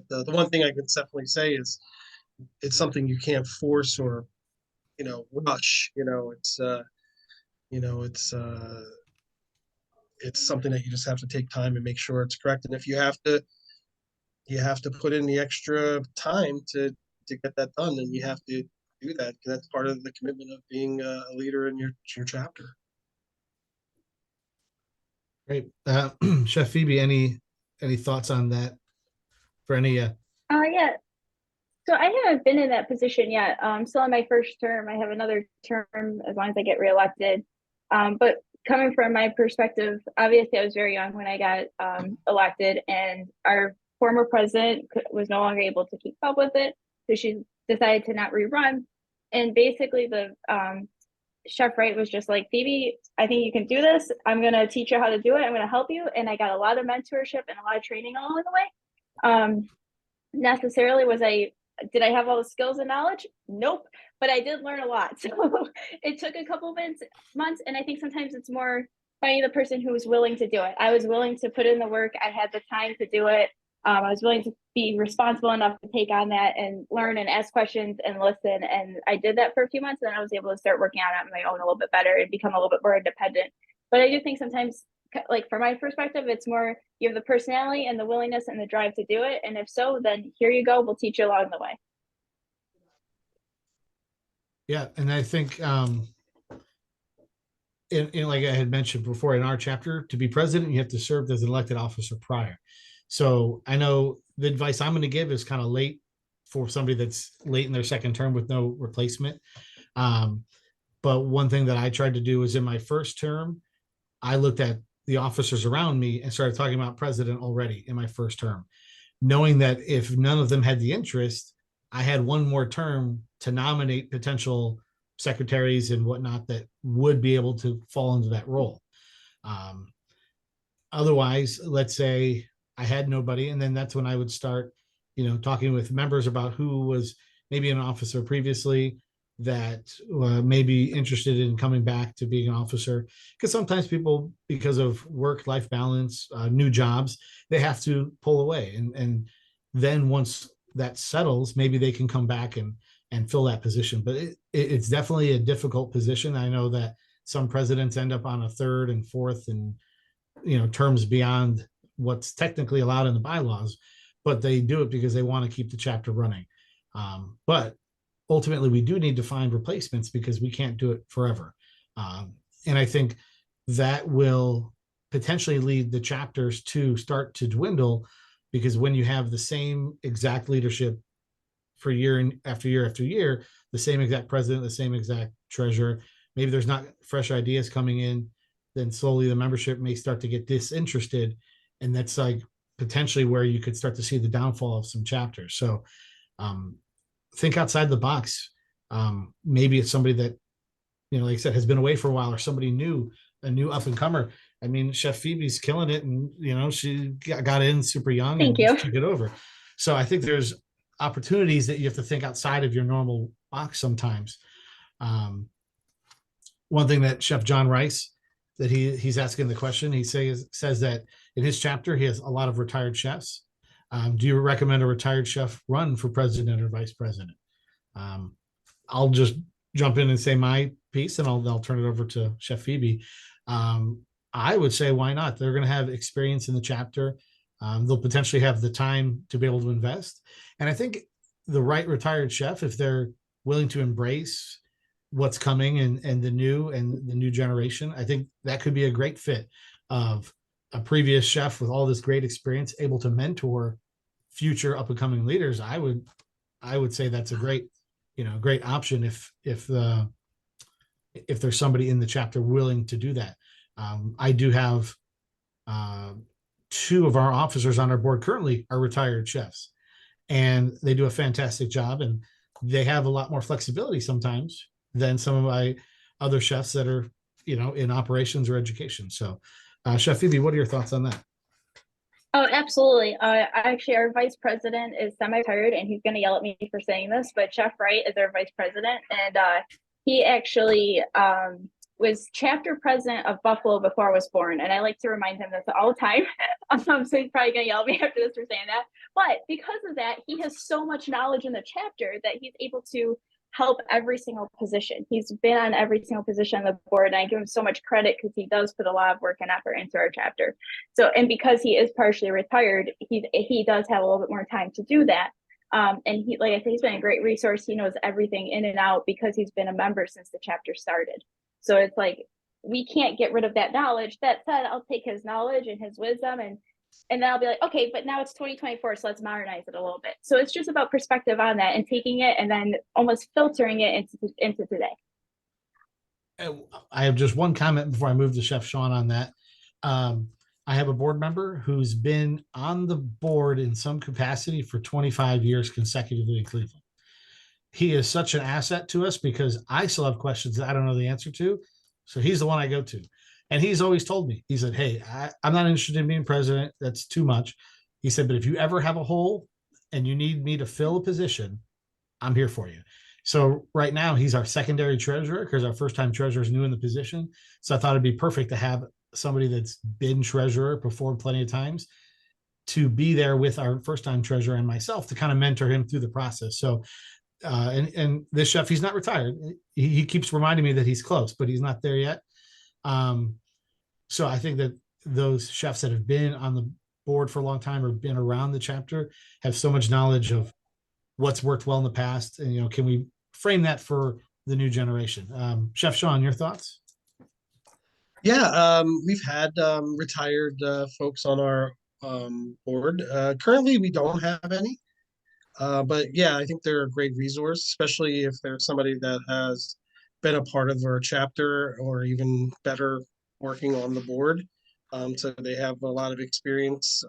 the one thing I can definitely say is it's something you can't force or rush. You know, it's uh, it's something that you just have to take time and make sure it's correct. And if you have to put in the extra time to get that done, then you have to do that. That's part of the commitment of being a leader in your chapter. Great. Chef Phoebe, any thoughts on that for any Yeah. So I haven't been in that position yet. Still in my first term. I have another term as long as I get reelected. But coming from my perspective, obviously I was very young when I got elected, and our former president was no longer able to keep up with it, so she decided to not rerun. And basically, the Chef Wright was just like, Phoebe, I think you can do this. I'm gonna teach you how to do it. I'm gonna help you, and I got a lot of mentorship and a lot of training along the way. Necessarily did I have all the skills and knowledge? Nope. But I did learn a lot. So it took a couple months. And I think sometimes it's more finding the person who was willing to do it. I was willing to put in the work. I had the time to do it. I was willing to be responsible enough to take on that and learn and ask questions and listen. And I did that for a few months. And then I was able to start working on it on my own a little bit better and become a little bit more independent. But I do think sometimes, like from my perspective, it's more you have the personality and the willingness and the drive to do it. And if so, then here you go. We'll teach you along the way. Yeah, and I think in like I had mentioned before, in our chapter, to be president, you have to serve as an elected officer prior. So I know the advice I'm going to give is kind of late for somebody that's late in their second term with no replacement. But one thing that I tried to do is in my first term, I looked at the officers around me and started talking about president already in my first term, knowing that if none of them had the interest, I had one more term to nominate potential secretaries and whatnot that would be able to fall into that role. Otherwise, let's say I had nobody, and then that's when I would start, talking with members about who was maybe an officer previously that may be interested in coming back to being an officer, because sometimes people, because of work-life balance, new jobs, they have to pull away, and then once that settles, maybe they can come back and fill that position. But it's definitely a difficult position. I know that some presidents end up on a third and fourth and terms beyond what's technically allowed in the bylaws, but they do it because they want to keep the chapter running. But ultimately, we do need to find replacements because we can't do it forever. And I think that will potentially lead the chapters to start to dwindle, because when you have the same exact leadership for year after year after year, the same exact president, the same exact treasurer, maybe there's not fresh ideas coming in, then slowly the membership may start to get disinterested. And that's like potentially where you could start to see the downfall of some chapters. So think outside the box. Maybe it's somebody that, like I said, has been away for a while, or somebody new, a new up and comer. I mean, Chef Phoebe's killing it, and she got in super young and just took it over. So I think there's opportunities that you have to think outside of your normal box sometimes. One thing that Chef John Rice, that he's asking the question, he says that in his chapter he has a lot of retired chefs. Do you recommend a retired chef run for president or vice president? I'll just jump in and say my piece, and I'll turn it over to Chef Phoebe. I would say, why not? They're going to have experience in the chapter. They'll potentially have the time to be able to invest. And I think the right retired chef, if they're willing to embrace what's coming and the new generation, I think that could be a great fit of a previous chef with all this great experience, able to mentor future up and coming leaders. I would say that's a great option if if there's somebody in the chapter willing to do that. I do have two of our officers on our board currently are retired chefs, and they do a fantastic job, and they have a lot more flexibility sometimes than some of my other chefs that are, in operations or education. So, Chef Phoebe, what are your thoughts on that? Oh, absolutely. Actually, our vice president is semi-retired, and he's going to yell at me for saying this, but Chef Wright is our vice president, and he actually was chapter president of Buffalo before I was born, and I like to remind him this all the time. So he's probably going to yell at me after this for saying that. But because of that, he has so much knowledge in the chapter that he's able to help every single position. He's been on every single position on the board, and I give him so much credit because he does put a lot of work and effort into our chapter. So, and because he is partially retired, he does have a little bit more time to do that. And he, like I said, he's been a great resource. He knows everything in and out because he's been a member since the chapter started. So it's like we can't get rid of that knowledge. That said, I'll take his knowledge and his wisdom, and then I'll be like, okay, but now it's 2024, so let's modernize it a little bit. So it's just about perspective on that and taking it and then almost filtering it into today. I have just one comment before I move to Chef Sean on that. I have a board member who's been on the board in some capacity for 25 years consecutively in Cleveland. He is such an asset to us because I still have questions that I don't know the answer to. So he's the one I go to. And he's always told me, he said, hey, I'm not interested in being president. That's too much. He said, but if you ever have a hole and you need me to fill a position, I'm here for you. So right now he's our secondary treasurer because our first time treasurer is new in the position. So I thought it'd be perfect to have somebody that's been treasurer before plenty of times to be there with our first time treasurer and myself to kind of mentor him through the process. So and this chef, he's not retired. He keeps reminding me that he's close, but he's not there yet. So I think that those chefs that have been on the board for a long time or been around the chapter have so much knowledge of what's worked well in the past. And, can we frame that for the new generation? Chef Sean, your thoughts? Yeah, we've had retired folks on our board. Currently, we don't have any. But yeah, I think they're a great resource, especially if there's somebody that has been a part of our chapter or even better working on the board. So they have a lot of experience,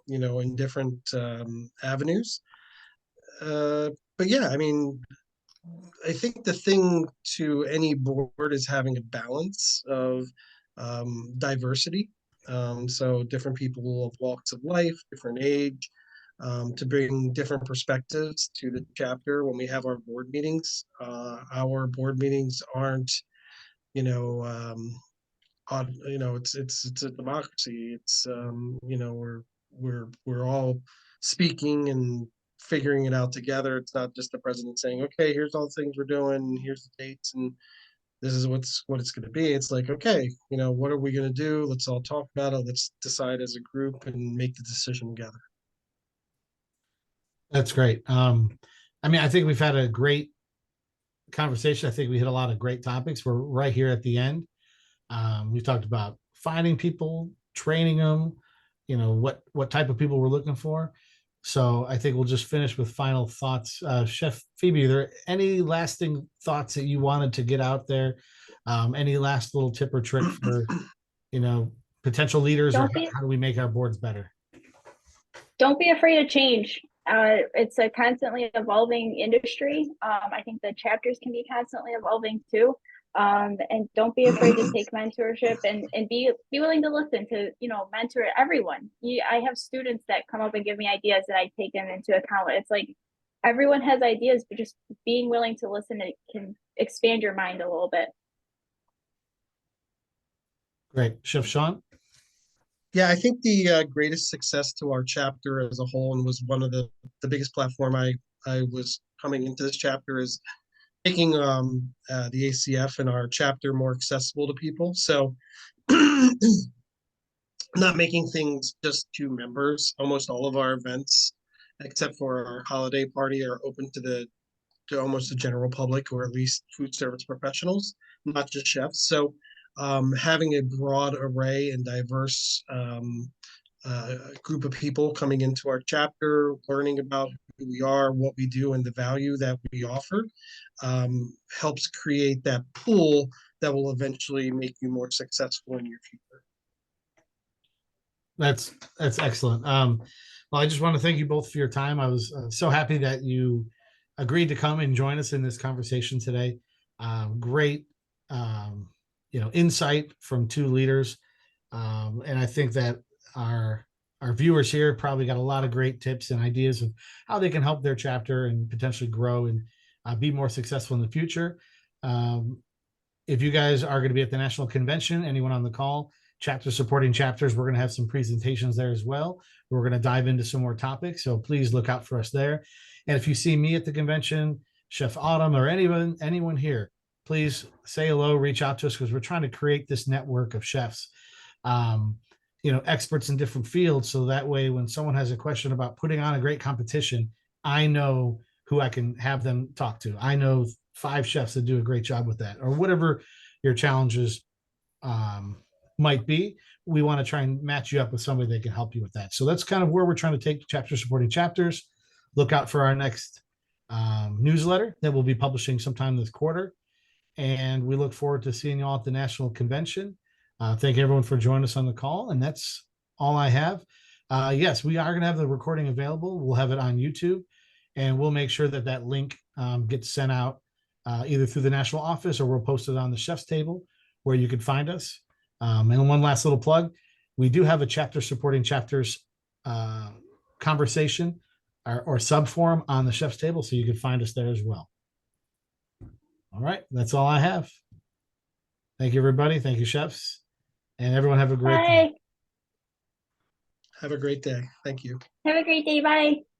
in different avenues. But yeah, I mean, I think the thing to any board is having a balance of diversity. So different people of walks of life, different age, to bring different perspectives to the chapter when we have our board meetings. Our board meetings aren't, it's a democracy. It's we're all speaking and figuring it out together. It's not just the president saying, okay, here's all the things we're doing, here's the dates, and this is what it's going to be. It's like, okay, what are we going to do? Let's all talk about it. Let's decide as a group and make the decision together. That's great. I think we've had a great conversation. I think we hit a lot of great topics. We're right here at the end. We talked about finding people, training them, what type of people we're looking for. So I think we'll just finish with final thoughts. Chef Phoebe, are there any lasting thoughts that you wanted to get out there? Any last little tip or trick for, potential leaders, or how do we make our boards better? Don't be afraid of change. It's a constantly evolving industry. I think the chapters can be constantly evolving too. And don't be afraid to take mentorship and be willing to listen to, mentor everyone. I have students that come up and give me ideas that I take them into account. It's like everyone has ideas, but just being willing to listen, it can expand your mind a little bit. Great. Chef Sean? Yeah, I think the greatest success to our chapter as a whole, and was one of the biggest platform I was coming into this chapter, is making the ACF and our chapter more accessible to people. So not making things just to members. Almost all of our events, except for our holiday party, are open to almost the general public, or at least food service professionals, not just chefs. So having a broad array and diverse group of people coming into our chapter, learning about who we are, what we do, and the value that we offer, helps create that pool that will eventually make you more successful in your future. That's excellent. Well, I just want to thank you both for your time. I was so happy that you agreed to come and join us in this conversation today. Great, insight from two leaders, and I think that our our viewers here probably got a lot of great tips and ideas of how they can help their chapter and potentially grow and be more successful in the future. Um, if you guys are going to be at the national convention, anyone on the call, chapter supporting chapters, we're going to have some presentations there as well. We're going to dive into some more topics, so please look out for us there. And if you see me at the convention, Chef Autumn, or anyone here, please say hello, reach out to us, because we're trying to create this network of chefs, um, experts in different fields, so that way when someone has a question about putting on a great competition, I know who I can have them talk to. I know 5 chefs that do a great job with that, or whatever your challenges um, might be. We want to try and match you up with somebody that can help you with that. So that's kind of where we're trying to take chapter supporting chapters. Look out for our next newsletter that we'll be publishing sometime this quarter. And we look forward to seeing you all at the national convention. Thank everyone for joining us on the call. And that's all I have. Yes, we are going to have the recording available. We'll have it on YouTube, and we'll make sure that that link gets sent out either through the national office, or we'll post it on the chef's table where you can find us. And one last little plug, we do have a chapter supporting chapters conversation or sub forum on the chef's table, so you can find us there as well. All right, that's all I have. Thank you, everybody. Thank you, chefs. And everyone have a great day. Bye. Have a great day. Thank you. Have a great day. Bye.